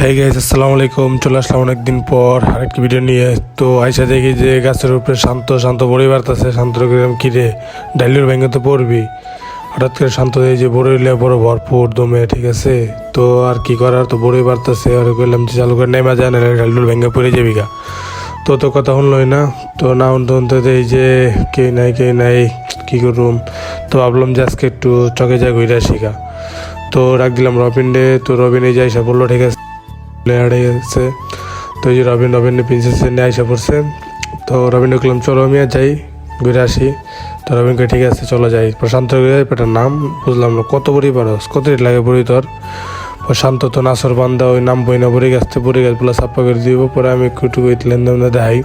হ্যাঁ গাইস, আসসালামু আলাইকুম। চলে আসলাম অনেকদিন পর আরেকটি ভিডিও নিয়ে। তো আইসা দেখি যে গাছের উপরে শান্ত শান্ত বড়ি বাড়তেছে। শান্ত কিরম কিরে ডাইলির ভেঙে তো পড়বি। হঠাৎ করে শান্ত এই যে বড়ি হইলে বড় ভরপুর দমে, ঠিক আছে। তো আর কি করার, তো বড়ি বাড়তেছে। আর বললাম যে চালু করে নেমা যায় না, ডাইলুর ভেঙে পড়ে যাবি গা। তো কথা শুনলই না। তো না শুনতে শুনতে এই যে কে নাই কি করুম। তো ভাবলাম যে আজকে একটু চকে যা ঘুরে আসি গা। তো ডাক দিলাম রবিনডে। তো রবিন এই যে আইসা বললো ঠিক আছে প্লেয়ার গেছে। তো এই যে রবিন প্রিন্সেস নিয়ে আইসা পড়ছে। তো রবিন দেখলাম চলো আমি আর যাই ঘুরে আসি। তো রবিনকে ঠিক আছে চলো যাই। প্রশান্ত এটার নাম বুঝলাম না, কত বড়ি পারস, কত রেট লাগে বড়ি তোর। প্রশান্ত তো নাসর বান্ধা ওই নাম বই না বড়ি গাছতে বড়ি গাছ বলে সাপ্পা করে দিব। পরে আমি একটু লেনদেন দেখাই।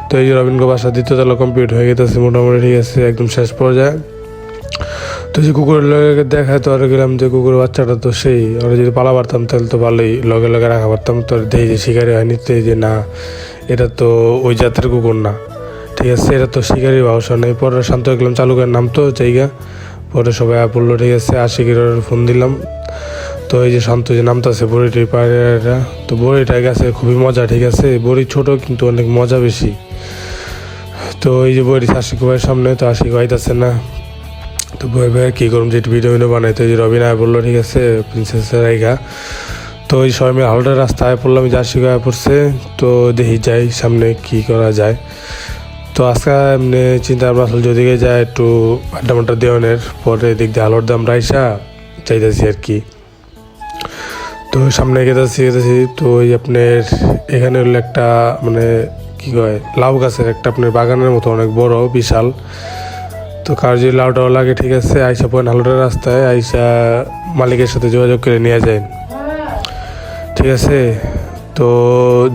তো এই যে রবিনকে বাসা দ্বিতীয় তলা কমপ্লিট হয়ে গেছে মোটামুটি, ঠিক আছে, একদম শেষ পর্যায়ে। তো যে কুকুরের লগে দেখায় তো আর গেলাম যে কুকুরের বাচ্চাটা তো সেই, ওরা যদি পালা পারতাম তাহলে তো ভালোই লগে লগে রাখা পারতাম। তো দেখি যে শিকারি হয়নি, তো যে না এটা তো ওই জাতের কুকুর না, ঠিক আছে, এটা তো শিকারি ভাবসা নেই। পরে শান্ত গেলাম চালু করে নাম তো জায়গা। পরে সবাই বললো ঠিক আছে, আশিকের ফোন দিলাম। তো এই যে শান্ত যে নামতেছে বড়িটির পায়রা। তো বড়িটা গেছে খুবই মজা, ঠিক আছে, বড়ি ছোট কিন্তু অনেক মজা বেশি। তো এই যে বড়ি আশিক ভাইয়ের সামনে, তো আশিক আইতাছে না। তো ভাই কী করুন যে ভিডিও বানাইতে, যে রবিন আয় বললো ঠিক আছে প্রিন্সেসের আইগা। তো ওই সবাই মিলে হালটার রাস্তায় পড়লাম, যে আশিক আয় পড়ছে। তো দেখি যাই সামনে কি করা যায়। তো আজকে এমনি চিন্তা ভাবনা আসলে যদি যায় একটু আড্ডা মাড্ডা দেওয়ানের পরে দিক দিয়ে আলোর দাম রাইসা চাইতেছি আর কি। তো সামনে গেতেছি। তো ওই আপনার এখানে হলো একটা মানে কি কয় লাউ গাছের একটা আপনার বাগানের মতো অনেক বড় বিশাল। তো কার যদি লাউটাও লাগে ঠিক আছে, আইসা পয়েন্ট হালুটার রাস্তায় আইসা মালিকের সাথে যোগাযোগ করে নিয়ে যায়, ঠিক আছে। তো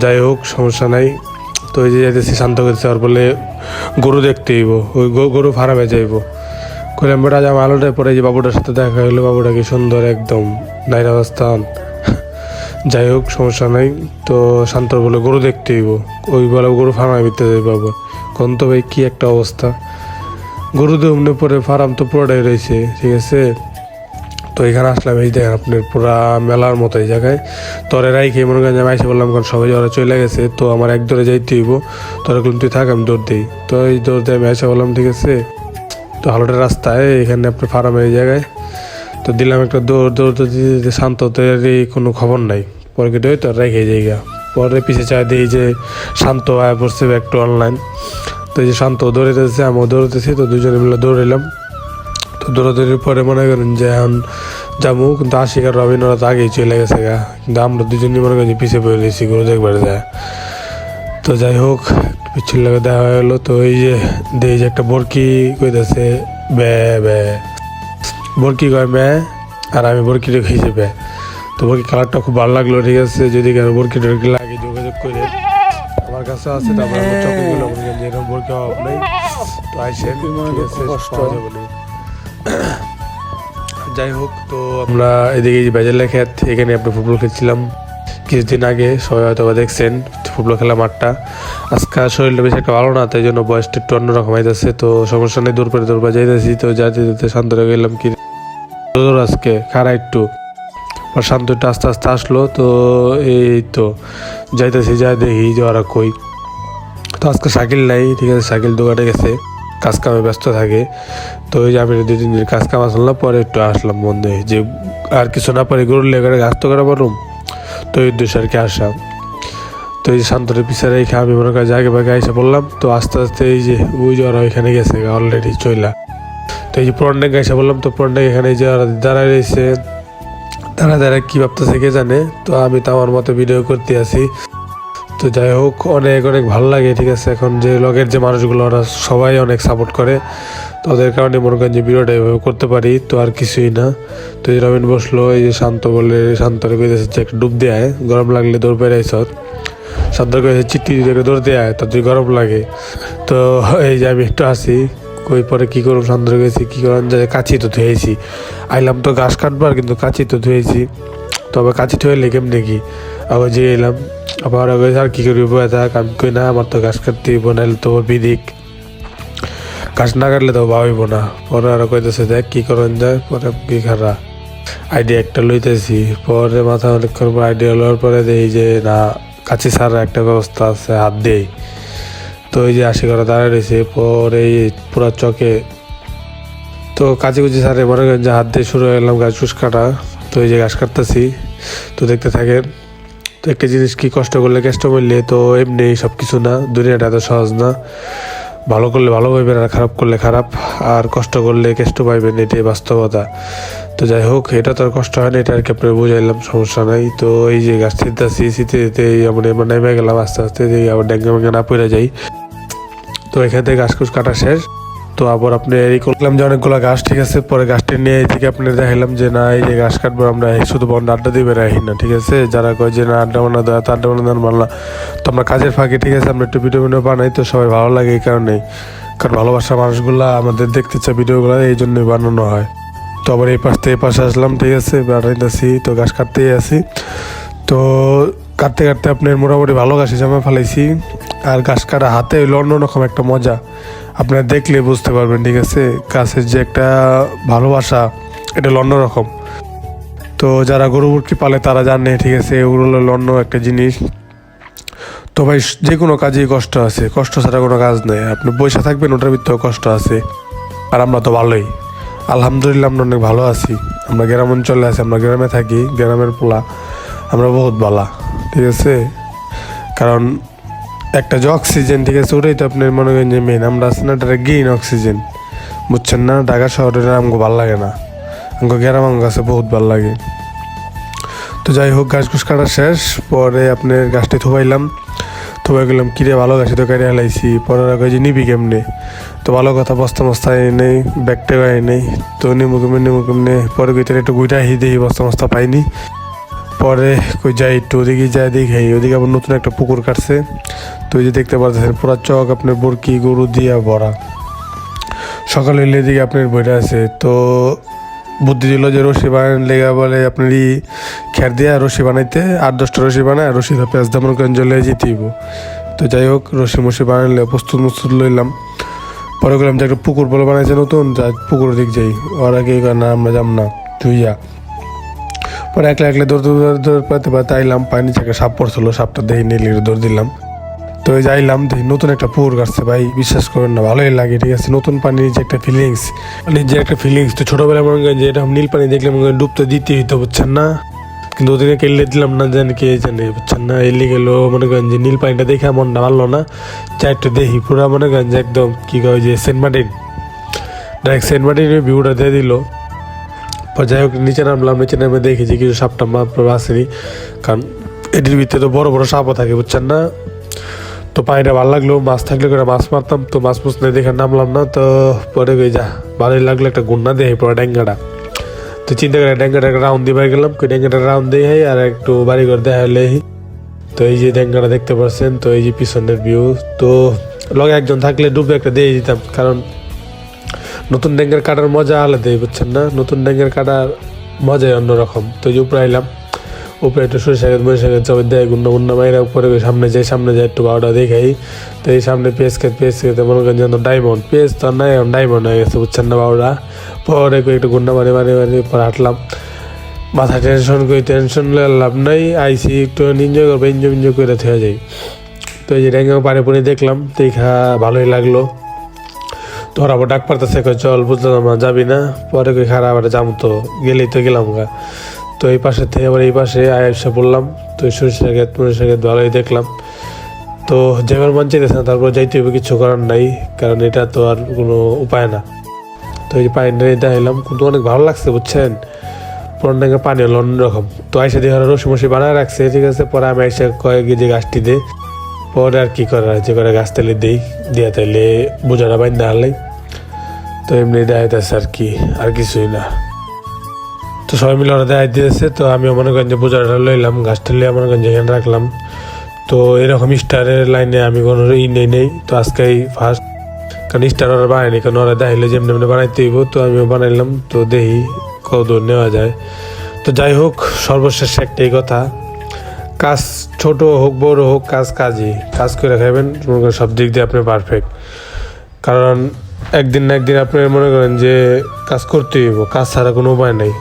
যাই হোক সমস্যা নাই। তো এই যে যাইতেছি শান্ত করতেছে, আর বলে গরু দেখতে হইব, ওই গরু ফার্মে যাইব করে আমরা আমার আলোটায় পরে যে বাবুটার সাথে দেখা হইলো। বাবুটা কি সুন্দর একদম নাইরা অবস্থান। যাই হোক সমস্যা নাই। তো শান্ত বলে গরু দেখতে হইব, ওই বলে গরু ফার্মে ভিতরে যাই পাবো। কোন তো ভাই কী একটা অবস্থা, গরু দমনে পরে ফার্ম তো পুরোটাই রয়েছে, ঠিক আছে। তো এখানে আসলাম, এই দেখেন আপনার পুরা মেলার মতো এই জায়গায়। তোরে রাইখে মনে করেন আমি আইসে বললাম, কারণ সবাই ওরা চলে গেছে। তো আমার এক দৌড়ে যাইতে হইব। তোরা কিন্তু তুই থাক, আমি দৌড় দিই। তো এই দৌড় দিয়ে আমি আইসে বললাম ঠিক আছে। তো হালোটার রাস্তায় এখানে আপনার ফার্মের এই জায়গায় তো দিলাম একটা দৌড়তে দিতে শান্ত, তো কোনো খবর নাই। পরে কেটে তো রেখে জায়গা। পরে পিছিয়ে চাই দিই যে শান্ত আয় পড়ছে একটু অনলাইন। তো এই যে শান্ত দৌড়াইতেছে, আমিও দৌড়াতেছি। তো দুজনে মিলে দৌড়াইলাম। তো দৌড়াদৌড়ির পরে মনে করেন যে এখন যাবো, কিন্তু আশিক আর রবিন ওরা তো আগেই চলে গেছে গা। কিন্তু আমরা দুজনই মনে করি পিছিয়ে পড়ে রয়েছি গরু দেখবার যায়। তো যাই হোক পিছুর লাগে দেখা হলো। তো এই যে একটা বরকি কইতেছে বে বে, বরকি কয় বে, আর আমি বরকিটা খেয়েছি বে। তো বরকি কালারটা খুব ভালো লাগলো, ঠিক আছে। যদি কেন বরকি টরকি লাগে যোগাযোগ করে আমার কাছে আছে। তারপরে আমার চকে গুলো এরকম বরকি অভাব নেই। তো আইসেন, ঠিক আছে, কষ্ট হবে বলে। যাই হোক তো আমরা এদিকে যে বেজার লেখাত এখানে আমরা ফুটবল খেলছিলাম কিছুদিন আগে, সবাই হয়তো দেখছেন ফুটবল খেলা মাঠটা। আজকে শরীরটা বেশি একটা ভালো না, তাই জন্য বয়সটা একটু অন্যরকম হইতেছে। তো সমস্যা নেই, দূর পরে যাইতেছি। তো যাতে শান্ত হয়ে গেলাম কি আজকে খারা একটু শান্ত একটু আস্তে আস্তে আসলো। তো এই তো যাইতেছি, যা দেখি যে ওরা কই। তো আজকে সাইকেল নাই, ঠিক আছে, সাইকেল দোকানে গেছে, কাজ কামে ব্যস্ত থাকে। তো ওই যে আমি 2-3 দিন কাজ কাম আসলাম, পরে একটু আসলাম বন্ধে যে আর কিছু না পারে গরুর লেগে গাছ তো করা পারুম। তো এই উদ্দেশ্যে আর কি আসা। তো এই যে শান্তরের পিছিয়ে রেখে আমি মনে করি জায়গা বাগে এসে বললাম। তো আস্তে আস্তে এই যে ওই যে ওরা ওইখানে গেছে অলরেডি চইলা। তো এই যে পুরনডেক এসে বললাম। তো পুরনডেক এখানে যে ওরা দাঁড়ায় রয়েছে, দাঁড়া কী ভাবতেছে কে জানে। তো আমি তো আমার মতো ভিডিও করতে আসি। তো যাই হোক অনেক ভালো লাগে, ঠিক আছে। এখন যে লগের যে মানুষগুলো ওরা সবাই অনেক সাপোর্ট করে, তো ওদের কারণে মনে করেন যে ভিডিওটা এভাবে করতে পারি। তো আর কিছুই না। তো এই রবিন বসলো, এই যে শান্ত বলে শান্তরে কইতেছে যে একটা ডুব দিয়ে আয়, গরম লাগলে দৌড় পেয়ে আইস। শান্ত কইছে চিঠি দিতে দৌড় দিয়ে আয়, তো তুই গরম লাগে। তো এই যে আমি একটু আসি কই পরে কী করুম, শান্তরে গেছি কী করেন যে কাছি তো ধুয়েছি। আইলাম তো ঘাস কাটবার, কিন্তু কাছি তো ধুয়েছি। তবে কাছি ধুয়ে কেমনি কি আবার যে এলাম। আবার আর কী করি বয়ে থাক, আমি কই না আমার তো ঘাস কাটতে নাইলে তো বিদিক, ঘাস না কাটলে তো ভাবিব না। পরে আরো কইতেছে দেখ কী করেন যায়, পরে কি খারা। আইডিয়া একটা লইতেছি, পরে মাথা অনেকক্ষণ পর আইডিয়া লওয়ার পরে দেখি যে না, কাছে ছাড়া একটা ব্যবস্থা আছে, হাত দেই। তো এই যে আশি করে দাঁড়ায় রয়েছে, পরে এই পুরা চকে তো কাছে কুচি সারে মনে করেন যে হাত দিয়ে শুরু হয়ে গেলাম গাছ ঘুষ কাটা। তো এই যে ঘাস কাটতেছি, তো দেখতে থাকেন। তো একটা জিনিস কি, কষ্ট করলে কেষ্ট করলে তো এমনি সব কিছু না, দুনিয়াটা এত সহজ না। ভালো করলে ভালো পাইবেন আর খারাপ করলে খারাপ, আর কষ্ট করলে কেষ্ট পাইবেন, এটাই বাস্তবতা। তো যাই হোক, এটা তো আর কষ্ট হয় না, এটা আর কি আপনার বুঝাইলাম, সমস্যা নাই। তো এই যে গাছ ছিঁড়তেছি, শীতে এমন এমন নেমে গেলাম আস্তে আস্তে, আবার ডেঙ্গা মেঙ্গা না পড়ে যাই। তো এখান থেকে ঘাস ঘুষ কাটা শেষ। তো আবার আপনি এই করলাম যে অনেকগুলো ঘাস, ঠিক আছে। পরে গাছটি নিয়ে এই থেকে আপনি দেখাইলাম যে না, এই যে ঘাস কাটবো আমরা, শুধু বন্ধ আড্ডা দিবে রাখি না, ঠিক আছে। যারা কয় যে না আড্ডা বানা দেওয়া, তো আড্ডা বানা মানলা, তো আমরা কাজের ফাঁকে, ঠিক আছে, আমরা একটু ভিডিও বানাই, তো সবাই ভালো লাগে এই কারণেই। কারণ ভালোবাসা মানুষগুলা আমাদের দেখতে চায় ভিডিওগুলো, এই জন্যই বানানো হয়। তো আবার এই পাশ থেকে এই পাশে আসলাম, ঠিক আছে, বাড়াইতেছি, তো ঘাস কাটতেই আছি। তো কাটতে কাটতে আপনার মোটামুটি ভালো ঘাসে জামা ফেলাইছি। আর ঘাস কাটা হাতে হইলো অন্যরকম একটা মজা, আপনারা দেখলে বুঝতে পারবেন, ঠিক আছে। গাছের যে একটা ভালোবাসা, এটা হলো অন্যরকম। তো যারা গরু মুরগি পালে তারা জানে, ঠিক আছে, এগুলো হলো অন্য একটা জিনিস। তো ভাই যে কোনো কাজেই কষ্ট আছে, কষ্ট ছাড়া কোনো কাজ নেই। আপনি পয়সা থাকবেন, ওটার ভিতরেও কষ্ট আছে। আর আমরা তো ভালোই, আলহামদুলিল্লাহ, আমরা অনেক ভালো আছি। আমরা গ্রাম অঞ্চলে আছি, আমরা গ্রামে থাকি, গ্রামের পোলা, আমরা বহুত ভালো, ঠিক আছে। কারণ একটা যে অক্সিজেন, ঠিক আছে, ওটাই তো আপনার মনে করেন যে মেন। আমরা আছি না, এটা গ্রিন অক্সিজেন, বুঝছেন না। ঢাকা শহরে আমাকে ভালো লাগে না, আমাকে গ্রাম আমার কাছে বহুত ভালো লাগে। তো যাই হোক, ঘাস ঘুষ কাটা শেষ। পরে আপনার গাছটি থুবাইলাম, থুবাই গেলাম, কিরে ভালো গাছটি তো কেটে হেলাইছি। পরে রাখা যে নিবি কেমনে, তো ভালো কথা, বস্তা মস্তা নেই, ব্যাগটা নেই, তো নেমু কেমনে। পরে কইতে একটু গুইটা দেখি বস্তা মস্তা পাইনি। পরে কই যাই একটু ওদিকে, যাই দেখি ওদিকে আবার নতুন একটা পুকুর কাটছে। তো এই যে দেখতে পাচ্ছেন পুরা চক আপনার বরকি গরু দিয়া ভরা। সকালে এলে দিকে আপনার বইটা আছে। তো বুদ্ধি দিল যে রশি বানান লেগা, বলে আপনার খের দিয়া রশি বানাইতে, 8-10টা রশি বানায়, রশি পেঁয়াজ দামন করে জলে যেতেইব। তো যাই হোক, রশি মশি বানাইলে প্রস্তুত লইলাম। পরে গেলাম যে একটা পুকুর বলে বানাইছে নতুন, যা পুকুরের দিক যাই। ওর আগে না আমরা যাম না, তুই যা। পরে একলা দৌড় পাতে আইলাম, পানি থেকে সাপ পড়ছিল, সাপটা দেখি নিলে দৌড় দিলাম। তো এই যাইলাম, দেখি নতুন একটা পুকুর কাটছে, ভাই বিশ্বাস করেন না, ভালোই লাগে, ঠিক আছে। নতুন পানির যে একটা ফিলিংস, তো ছোটবেলায় মনে করেন যে এরকম নীল পানি দেখলে মনে করেন ডুবতে দিতে হইতো, বুঝছেন না। কিন্তু ওদিকে কেলে দিলাম না, জানি কে জানে, বুঝছেন না। এলি গেল মনে করেন যে নীল পানিটা দেখে মনটা ভালো না, চাই একটু দেখি। পুরা মনে করেন যে একদম কি কয় যে সেন্ট মার্টিন, ডাইরেক্ট সেন্ট মার্টিনের ভিউটা দিয়ে দিল। যাই হোক, নিচে নামলাম, নিচে নামে দেখেছি কিছু সাপটা আসেনি, কারণ এটির ভিতরে তো বড় বড় সাপও থাকে, বুঝছেন না। তো পানিটা ভালো লাগলো, মাছ থাকলে করে মাছ মারতাম, তো মাছ নেই দেখে নামলাম না। তো পরে যা ভালোই লাগলো, একটা গুন্না দেয় পুরো ড্যাঙ্গাটা। তো চিন্তা করে ড্যাঙ্গাটা একটা রাউন্ড দিয়ে বাড়ি গেলাম, ড্যাঙ্গাটা রাউন্ড দিয়ে আর একটু বাড়ি করে দেখা হলে। তো এই যে ড্যাঙ্গাটা দেখতে পাচ্ছেন, তো এই যে পিছনের ভিউ। তো লগে একজন থাকলে ডুবে একটা দিয়ে দিতাম, কারণ নতুন ড্যাঙ্গার কাটার মজা আলাদাই, বুঝছেন না। নতুন ড্যাঙ্গার কাটার মজাই অন্যরকম। তো এই যে উপরে আইলাম, উপরে একটু সরিষা খেত চাপে দেয়, গুন্না মাইরা উপরে সামনে যাই একটু বারোটা দেখাই। তো এই সামনে পেঁয়াজ খেতে মনে করেন যেন ডায়মন্ড, পেঁয়াজ তো নাই, এখন ডায়মন্ড হয়ে গেছে, বুঝছেন না বারোটা। পরে একটু গুন্না মারি পরে হাঁটলাম। মাথা টেনশন লাভ নাই, আইসি একটু এনজয় করবো, এনজয় করে থেকে যাই। তো এই যে ড্যাঙ্গা পানি পুনি দেখলাম, দেখা ভালোই লাগলো। তোর আবার ডাক পারতেছে, চল বুঝলাম না যাবি না। পরে কই খারাপ আবার যাম, তো গেলেই তো গেলাম গা। তো এই পাশে থেকে আবার এই পাশে আয়সা পড়লাম। তো সরিষা ক্ষেত ভালোই দেখলাম। তো যেবার মন চাইতেছে না, তারপর যাইতে হবে, কিছু করার নাই, কারণ এটা তো আর কোনো উপায় না। তো এই যে পানিটা দেখাইলাম, কিন্তু অনেক ভালো লাগছে, বুঝছেন। পুরান পানি হলো অন্যরকম। তো আইসা দিয়ে রসি বানায় রাখছে, ঠিক আছে। পরে আমি আইসা কয়েক যে গাছটি দে, পরে আর কি করার, যে করে গাছ তেলে দিয়া তাইলে বোঝাটা বাইন্দা হারলাই। তো এমনি দেখাইতেছে আর কি, আর কিছুই না। তো সবাই মিলে ওরা দেখাই দিয়েছে। তো আমিও মনে করেন যে বোঝাটা লইলাম, গাছটা লিয়ে মনে করেন যে এখানে রাখলাম। তো এরকম স্টারের লাইনে আমি কোনো নেই। তো আজকেই ফার্স্ট, কারণ স্টার ওরা বানায়নি, কারণ ওরা দেখাইলে যেমনি বানাইতে হইব। তো আমিও বানাইলাম, তো দেখি কত দূর নেওয়া যায়। তো যাই হোক, সর্বশেষ একটাই কথা, কাজ ছোট হোক বড় হোক, কাজ করে খাবেন, মনে করেন সব দিক দিয়ে আপনি পারফেক্ট। কারণ একদিন না একদিন আপনি মনে করেন যে কাজ করতেই হইব, কাজ ছাড়া কোনো উপায় নেই।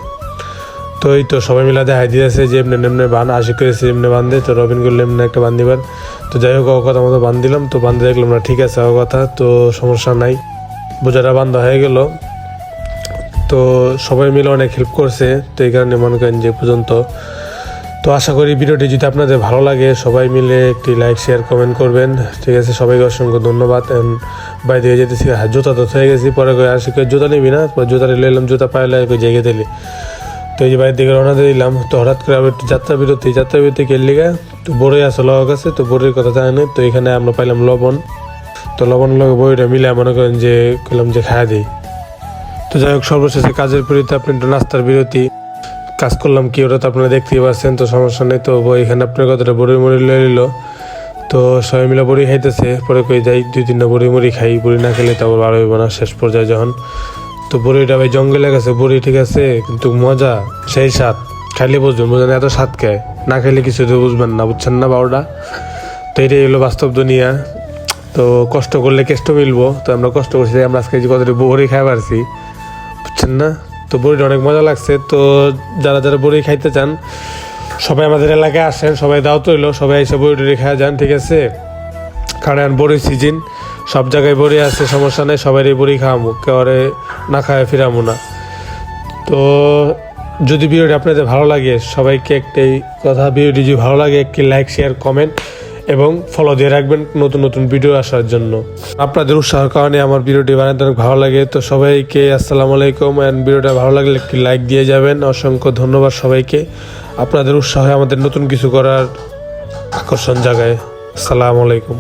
তো এই তো সবাই মিলে দেখাই দিয়েছে যে এমনি এমনি বান আশি করেছে এমনি বান্ধে, তো রবিন করলে এমনি একটা বান দিবার। তো যাই হোক ও কথা মতো বান দিলাম, তো বান্ধে দেখলাম না ঠিক আছে ও কথা, তো সমস্যা নাই, বোঝাটা বান্ধা হয়ে গেল। তো সবাই মিলে অনেক হেল্প করছে, তো এই কারণে মনে করেন যে পর্যন্ত। তো আশা করি ভিডিওটি যদি আপনাদের ভালো লাগে সবাই মিলে একটি লাইক শেয়ার কমেন্ট করবেন, ঠিক আছে। সবাইকে অসংখ্য ধন্যবাদ। বাইরে দিয়ে যেতেছি, জুতা তো হয়ে গেছি, পরে আসি জুতা নিবি না, পরে জুতা নিলে এলাম, জুতা পাইলে জায়গা দিলি। তো এই যে বাইরের দিকে রওনা দিয়ে দিলাম। তো হঠাৎ করে আবার একটু যাত্রা বিরতি কেলিগা, তো বড়ই আছে লগ আছে, তো বড়ির কথা জানে না। তো এখানে আমরা পাইলাম লবণ, তো লবণ লগে বড়িটা মিলে মনে করেন যে করলাম যে খাওয়া দিই। তো যাই হোক সর্বশেষে কাজের বিরতি, আপনি একটু নাস্তার বিরতি কাজ করলাম কি ওটা তো আপনারা দেখতেই পাচ্ছেন, তো সমস্যা নেই। তো এখানে আপনার কথাটা বড়ি মুড়ি লয়ে নিল, তো সবাই মিলে বড়ি খাইতেছে। পরে কই যাই 2-3টা বড়ি মুড়ি খাই, বড়ি না খেলে তারপর ভালো হইব না শেষ পর্যায়ে যখন। তো বড়িটা ভাই জঙ্গলে গেছে বড়ি, ঠিক আছে, কিন্তু মজা সেই স্বাদ, খাইলে বুঝবেন, বুঝেন এত স্বাদ খায়, না খাইলে কিছু তো বুঝবেন না, বুঝছেন না বারোটা। তো এটাই হলো বাস্তব দুনিয়া। তো কষ্ট করলে কেষ্ট মিলবো, তো আমরা কষ্ট করছি, আমরা আজকে যে কতটা বড়ি খাই পারছি, বুঝছেন না। তো বড়িটা অনেক মজা লাগছে। তো যারা যারা বড়ি খাইতে চান সবাই আমাদের এলাকায় আসেন, সবাই দাও তো হইলো, সবাই এসে বড়ি টড়ি খাওয়া যান, ঠিক আছে। কারণ বড়ির সিজন, সব জায়গায় বড়ি আছে, সমস্যা নেই, সবারই বড়ি খাওয়ামো, কেউরে না খাওয়া ফিরামো না। তো যদি ভিডিওটি আপনাদের ভালো লাগে সবাইকে একটাই কথা, ভিডিওটি যদি ভালো লাগে একটি লাইক শেয়ার কমেন্ট এবং ফলো দিয়ে রাখবেন নতুন নতুন ভিডিও আসার জন্য। আপনাদের উৎসাহের কারণে আমার ভিডিওটি বানাতে অনেক ভালো লাগে। তো সবাইকে আসসালামু আলাইকুম, অ্যান্ড ভিডিওটা ভালো লাগলে একটি লাইক দিয়ে যাবেন। অসংখ্য ধন্যবাদ সবাইকে, আপনাদের উৎসাহে আমাদের নতুন কিছু করার আকর্ষণ জাগায়। আসসালামু আলাইকুম।